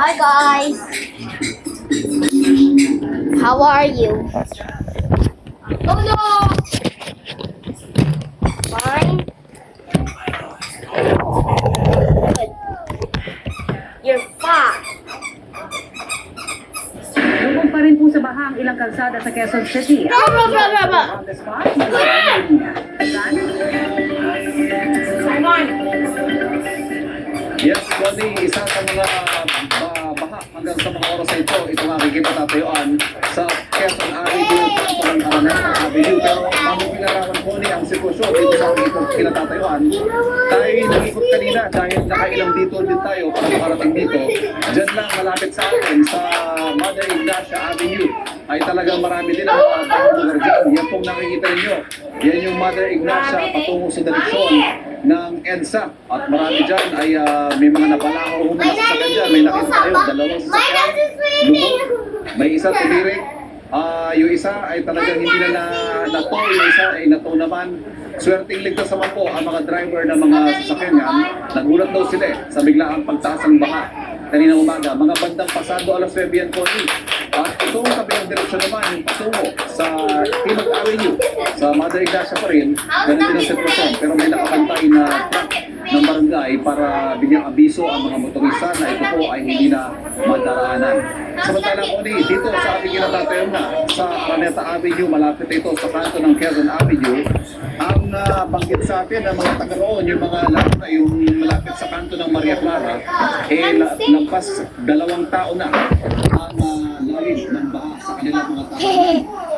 Hi guys. How are you? Oh no. Fine. Good. You're fine. Lubog pa rin po sa baha ang ilang kalsada sa Quezon City. On the spot, Yes, Connie, isa sa mga baha hanggang sa mga oras na ito, ito nga kikita tatayuan sa Quezon Avenue, Quezon Avenue. Pero bago pinarawan, Connie, ang sitwasyon dito sa ating itong kinatatayuan, tayo nag-ikot kanina dahil nakailang dito din tayo para makarating dito. Diyan lang malapit sa atin sa Mother Ignacia Avenue ay talagang marami din ang mga lugar dyan. Yan pong nakikita ninyo. Yan yung Mother Ignacia patungo sa direksyon ng EDSA. At marami dyan ay may mga napalaho na sasakyan dyan. May nakita tayo, dalawang sasakyan, lubog. May isa tumirik. Yung isa ay talagang hindi na nato. Yung isa ay nato naman. Swerteng ligtas naman po ang mga driver ng mga sasakyan yan. Nagulat daw sila sa biglaang pagtaas ng baha kanina umaga, mga bandang pasado alas 9 yan po ni. At itong kabilang direksyon naman, yung patungo sa Timog Avenue, sa Mother Ignacia pa rin, ganun din ang sitwasyon. Pero may nakakantay na truck ng barangay para bigyang abiso ang mga motorista na ito po ay hindi na madaraanan. Samantala po ni, dito sa ating kinatatayon na sa Araneta Avenue, malapit ito sa kanto ng Quezon Avenue, ang banggit sa atin ng mga taga roon, yung mga lalo na yung malapit sa kanto ng Maria Clara, lampas 2 tao na ang lalim ng baha sa kanilang mga tao.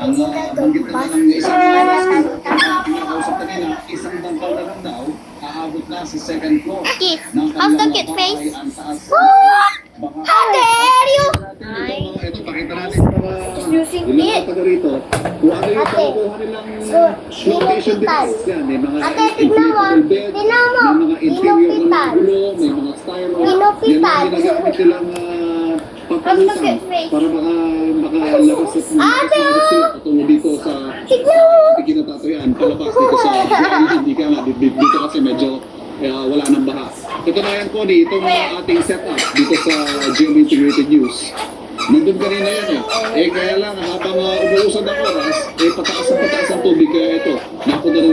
Ang banggit na ng isang pinakausap kanina, isang bangkaw na lang daw, aabot na sa second floor. How's the kid face? Ang taas. How dare you? Ito, pakita natin mga Using ilang it. taga rito. Kung ano yung Ate, pakukuha nilang location inupitan. device yan. May mga Ate, tignan mo. inflatable bed, Tignan mo. may mga interior na Inupitan. gulo, may mga styro. Inupitan. Yan ang ginagamit nilang papalutan para makalabas at Ate, sila patungo dito sa Tignan mo. ating kinatatayan. Palabas dito sa hindi ka nga. Dito kasi medyo wala nang baha. Ito na yan, Connie, itong ating setup dito sa GM Integrated News. Nandun kanina yan eh. Kaya lang, habang umuusad ang oras, pataas ang tubig. Kaya ito, napunta ng